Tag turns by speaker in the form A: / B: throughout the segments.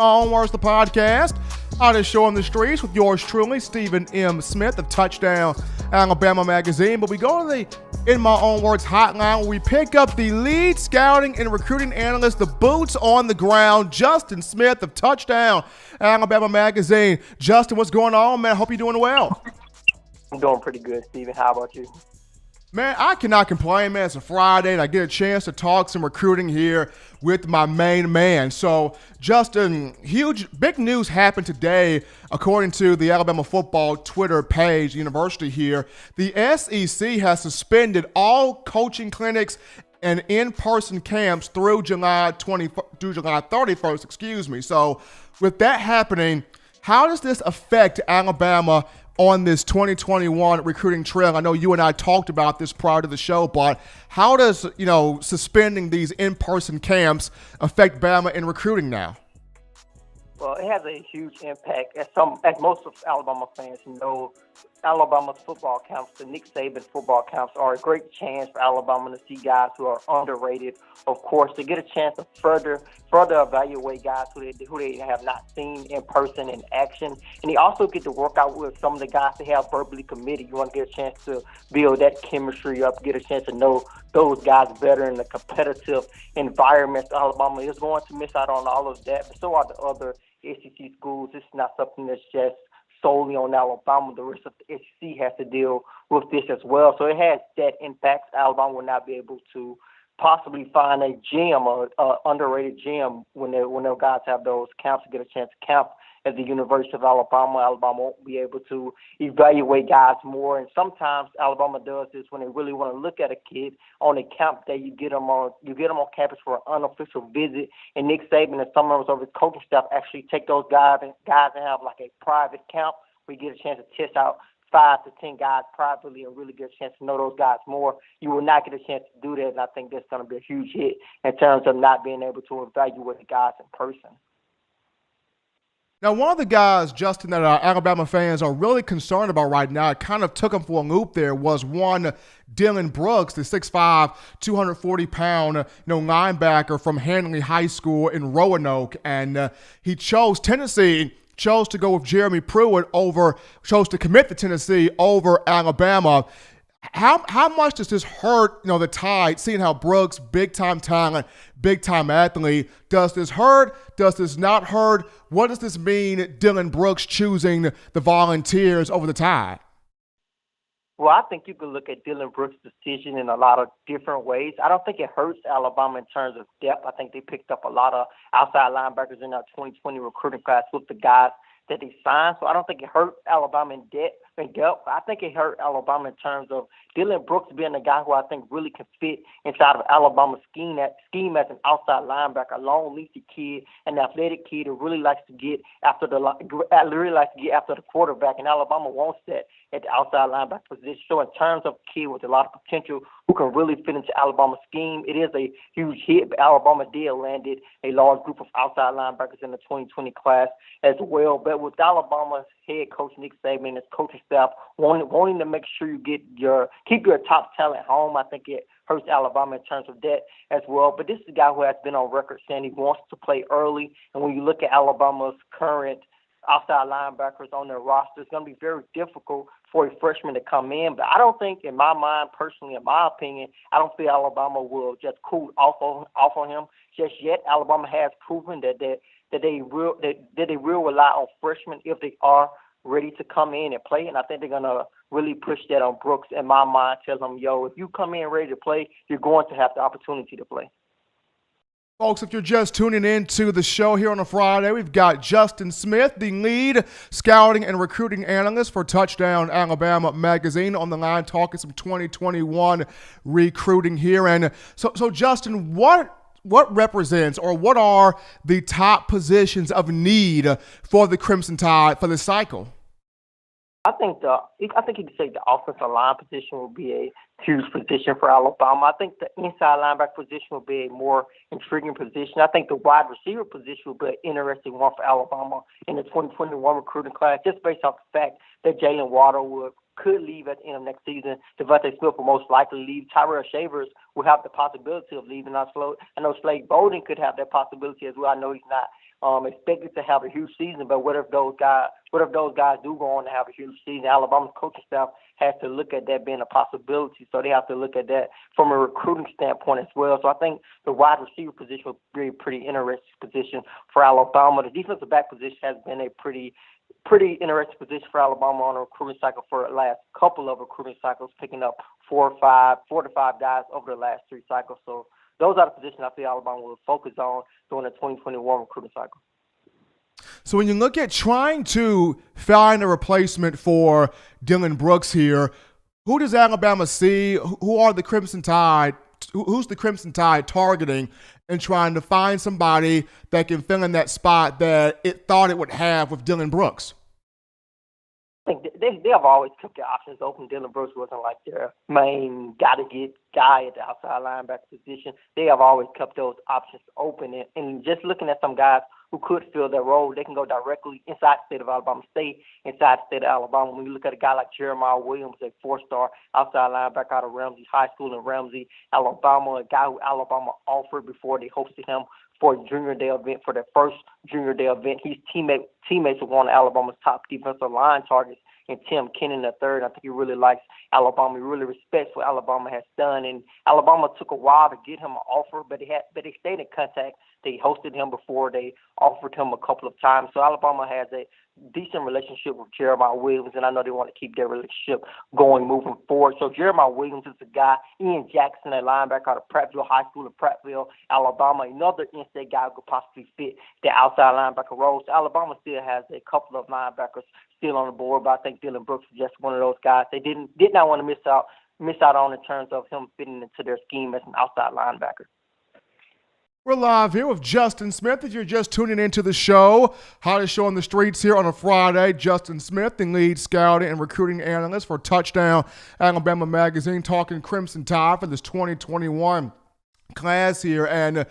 A: My Own Words, the podcast. On this show on the streets with yours truly, Stephen M. Smith of Touchdown Alabama Magazine. But we go to the In My Own Words hotline where we pick up the lead scouting and recruiting analyst, the boots on the ground, Justin Smith of Touchdown Alabama Magazine. Justin, what's going on, man? I hope you're doing well.
B: I'm doing pretty good, Stephen. How about you?
A: Man, I cannot complain, man. It's a Friday, and I get a chance to talk some recruiting here with my main man. So, Justin, big news happened today, according to the Alabama football Twitter page, university here. The SEC has suspended all coaching clinics and in-person camps through July 31st. So, with that happening, how does this affect Alabama on this 2021 recruiting trail? I know you and I talked about this prior to the show, but how does, suspending these in-person camps affect Bama in recruiting now?
B: Well, it has a huge impact. As most of Alabama fans know, Alabama's football camps, the Nick Saban football camps, are a great chance for Alabama to see guys who are underrated. Of course, to get a chance to further evaluate guys who they have not seen in person in action, and they also get to work out with some of the guys they have verbally committed. You want to get a chance to build that chemistry up, get a chance to know those guys better in the competitive environment. Alabama is going to miss out on all of that, but so are the other SEC schools. It's not something that's just solely on Alabama. The rest of the SEC has to deal with this as well. So it has that impact. Alabama will not be able to possibly find a gym or underrated gym when their guys have those camps to get a chance to camp at the University of Alabama. Alabama won't be able to evaluate guys more. And sometimes Alabama does this when they really want to look at a kid on a camp day. You get them on campus for an unofficial visit. And Nick Saban and some members of his coaching staff actually take those guys and have like a private camp where you get a chance to test out 5 to 10 guys privately and really get a chance to know those guys more. You will not get a chance to do that, and I think that's going to be a huge hit in terms of not being able to evaluate the guys in person.
A: Now, one of the guys, Justin, that our Alabama fans are really concerned about right now, it kind of took him for a loop there, was one Dillon Brooks, the 6'5", 240-pound linebacker from Handley High School in Roanoke. And he chose to go with Jeremy Pruitt chose to commit to Tennessee over Alabama. How much does this hurt, the Tide, seeing how Brooks, big-time talent, big-time athlete, does this hurt? Does this not hurt? What does this mean, Dillon Brooks choosing the Volunteers over the Tide?
B: Well, I think you can look at Dillon Brooks' decision in a lot of different ways. I don't think it hurts Alabama in terms of depth. I think they picked up a lot of outside linebackers in our 2020 recruiting class with the guys that they signed. So I don't think it hurt Alabama in depth. I think it hurt Alabama in terms of Dillon Brooks being a guy who I think really can fit inside of Alabama's scheme as an outside linebacker, a long, leafy kid, an athletic kid who really likes to get after the quarterback, and Alabama wants that at the outside linebacker position. So in terms of a kid with a lot of potential who can really fit into Alabama's scheme, it is a huge hit. But Alabama did landed a large group of outside linebackers in the 2020 class as well. But with Alabama's head coach Nick Saban and his coaching staff wanting to make sure you keep your top talent home, I think it hurts Alabama in terms of that as well. But this is a guy who has been on record saying he wants to play early. And when you look at Alabama's current outside linebackers on their roster, it's going to be very difficult for a freshman to come in. But I don't think, in my mind, personally, in my opinion, I don't feel Alabama will just cool off on him just yet. Alabama has proven that they will rely on freshmen if they are ready to come in and play, and I think they're going to really push that on Brooks, in my mind, tell them, if you come in ready to play, you're going to have the opportunity to play.
A: Folks, if you're just tuning in to the show here on a Friday, we've got Justin Smith, the lead scouting and recruiting analyst for Touchdown Alabama Magazine, on the line talking some 2021 recruiting here. And so Justin, what represents, or what are the top positions of need for the Crimson Tide for this cycle?
B: I think you could say the offensive line position will be a huge position for Alabama. I think the inside linebacker position will be a more intriguing position. I think the wide receiver position will be an interesting one for Alabama in the 2021 recruiting class, just based off the fact that Jalen Waddle could leave at the end of next season. Devontae Smith will most likely leave. Tyrell Shavers will have the possibility of leaving. I know Slade Bolden could have that possibility as well. I know he's not expected to have a huge season. But what if those guys do go on to have a huge season? Alabama's coaching staff has to look at that being a possibility. So they have to look at that from a recruiting standpoint as well. So I think the wide receiver position will be a pretty interesting position for Alabama. The defensive back position has been a pretty interesting position for Alabama on a recruiting cycle for the last couple of recruiting cycles, picking up 4 to 5 guys over the last 3 cycles. So those are the positions I feel Alabama will focus on during the 2021 recruiting cycle.
A: So when you look at trying to find a replacement for Dillon Brooks here, who does Alabama see? Who are the Crimson Tide? Who's the Crimson Tide targeting and trying to find somebody that can fill in that spot that it thought it would have with Dillon Brooks?
B: I think they have always kept their options open. Dillon Brooks wasn't like their main got-to-get guy at the outside linebacker position. They have always kept those options open. And just looking at some guys who could fill that role, they can go directly inside the state of Alabama State, inside the state of Alabama. When you look at a guy like Jeremiah Williams, a 4-star outside linebacker out of Ramsey High School in Ramsey, Alabama, a guy who Alabama offered before they hosted him for a junior day event, for their first junior day event. His teammates with one of Alabama's top defensive line targets in Tim Kennan III. I think he really likes Alabama. He really respects what Alabama has done. And Alabama took a while to get him an offer, but they stayed in contact. They hosted him before. They offered him a couple of times. So Alabama has a decent relationship with Jeremiah Williams, and I know they want to keep their relationship going moving forward. So Jeremiah Williams is a guy. Ian Jackson, a linebacker out of Prattville High School in Prattville, Alabama, another in-state guy who could possibly fit the outside linebacker role. So Alabama still has a couple of linebackers still on the board, but I think Dillon Brooks is just one of those guys they did not want to miss out on in terms of him fitting into their scheme as an outside linebacker.
A: We're live here with Justin Smith. If you're just tuning into the show, hottest show on the streets here on a Friday, Justin Smith, the lead scouting and recruiting analyst for Touchdown Alabama Magazine, talking Crimson Tide for this 2021 class here. And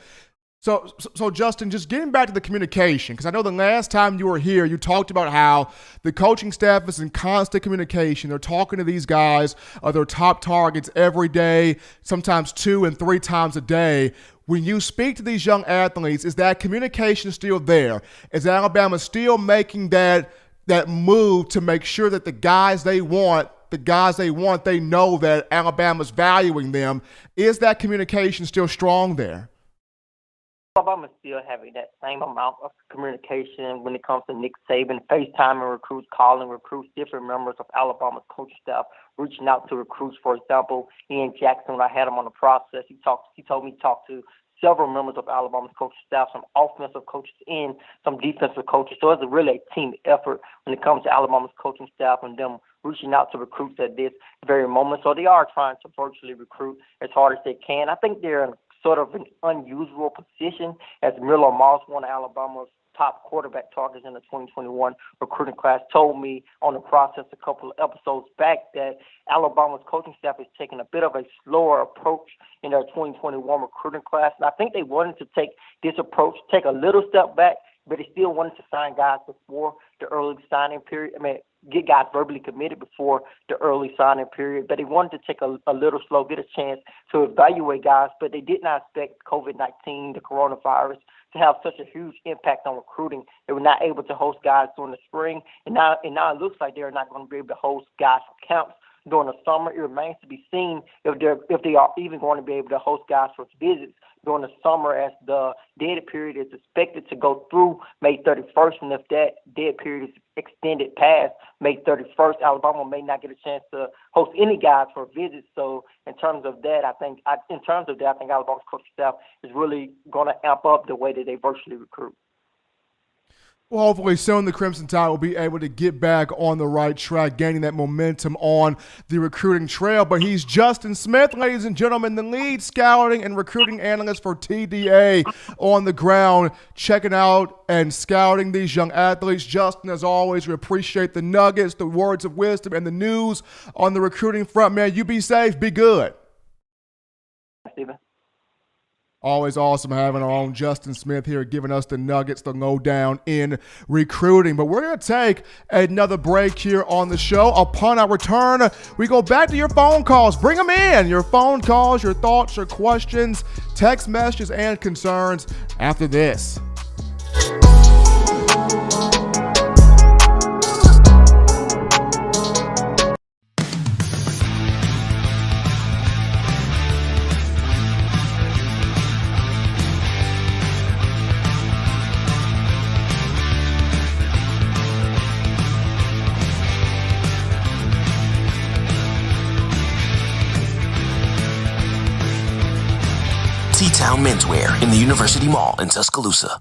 A: so Justin, just getting back to the communication, because I know the last time you were here, you talked about how the coaching staff is in constant communication. They're talking to these guys, their top targets every day, sometimes 2 and 3 times a day. When you speak to these young athletes, is that communication still there? Is Alabama still making that move to make sure that the guys they want, they know that Alabama's valuing them? Is that communication still strong there?
B: Alabama's still having that same amount of communication when it comes to Nick Saban, FaceTiming recruits, calling recruits, different members of Alabama's coaching staff, reaching out to recruits. For example, Ian Jackson, when I had him on the process, he told me to talk to several members of Alabama's coaching staff, some offensive coaches and some defensive coaches. So it's really a team effort when it comes to Alabama's coaching staff and them reaching out to recruits at this very moment. So they are trying to virtually recruit as hard as they can. I think they're in sort of an unusual position, as Miller Moss, one of Alabama's top quarterback targets in the 2021 recruiting class, told me on the process a couple of episodes back that Alabama's coaching staff is taking a bit of a slower approach in their 2021 recruiting class. And I think they wanted to take this approach, take a little step back, but they still wanted to sign guys before the early signing period. Get guys verbally committed before the early signing period, but they wanted to take a little slow, get a chance to evaluate guys, but they did not expect COVID-19, the coronavirus, to have such a huge impact on recruiting. They were not able to host guys during the spring, and now it looks like they're not going to be able to host guys for camps during the summer. It remains to be seen if they are even going to be able to host guys for visits during the summer, as the dead period is expected to go through May 31st. And if that dead period is extended past May 31st, Alabama may not get a chance to host any guys for visits. So in terms of that, I think Alabama's coaching staff is really going to amp up the way that they virtually recruit.
A: Well, hopefully soon the Crimson Tide will be able to get back on the right track, gaining that momentum on the recruiting trail. But he's Justin Smith, ladies and gentlemen, the lead scouting and recruiting analyst for TDA on the ground, checking out and scouting these young athletes. Justin, as always, we appreciate the nuggets, the words of wisdom, and the news on the recruiting front. Man, you be safe, be good.
B: Steven.
A: Always awesome having our own Justin Smith here giving us the nuggets, the lowdown in recruiting. But we're going to take another break here on the show. Upon our return, we go back to your phone calls. Bring them in. Your phone calls, your thoughts, your questions, text messages, and concerns after this.
C: Menswear in the University Mall in Tuscaloosa.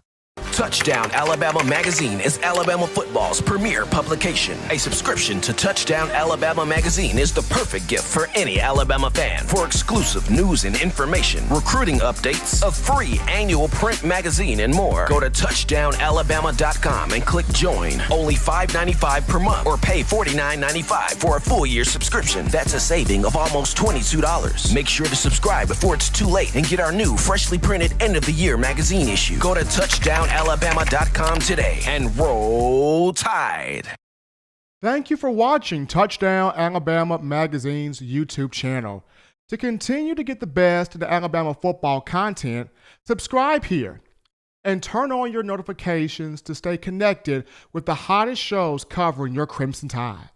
C: Touchdown Alabama Magazine is Alabama football's premier publication. A subscription to Touchdown Alabama Magazine is the perfect gift for any Alabama fan. For exclusive news and information, recruiting updates, a free annual print magazine, and more, go to touchdownalabama.com and click join. Only $5.95 per month or pay $49.95 for a full year subscription. That's a saving of almost $22. Make sure to subscribe before it's too late and get our new freshly printed end of the year magazine issue. Go to touchdownalabama.com today and roll Tide.
A: Thank you for watching Touchdown Alabama Magazine's YouTube channel. To continue to get the best of the Alabama football content, subscribe here and turn on your notifications to stay connected with the hottest shows covering your Crimson Tide.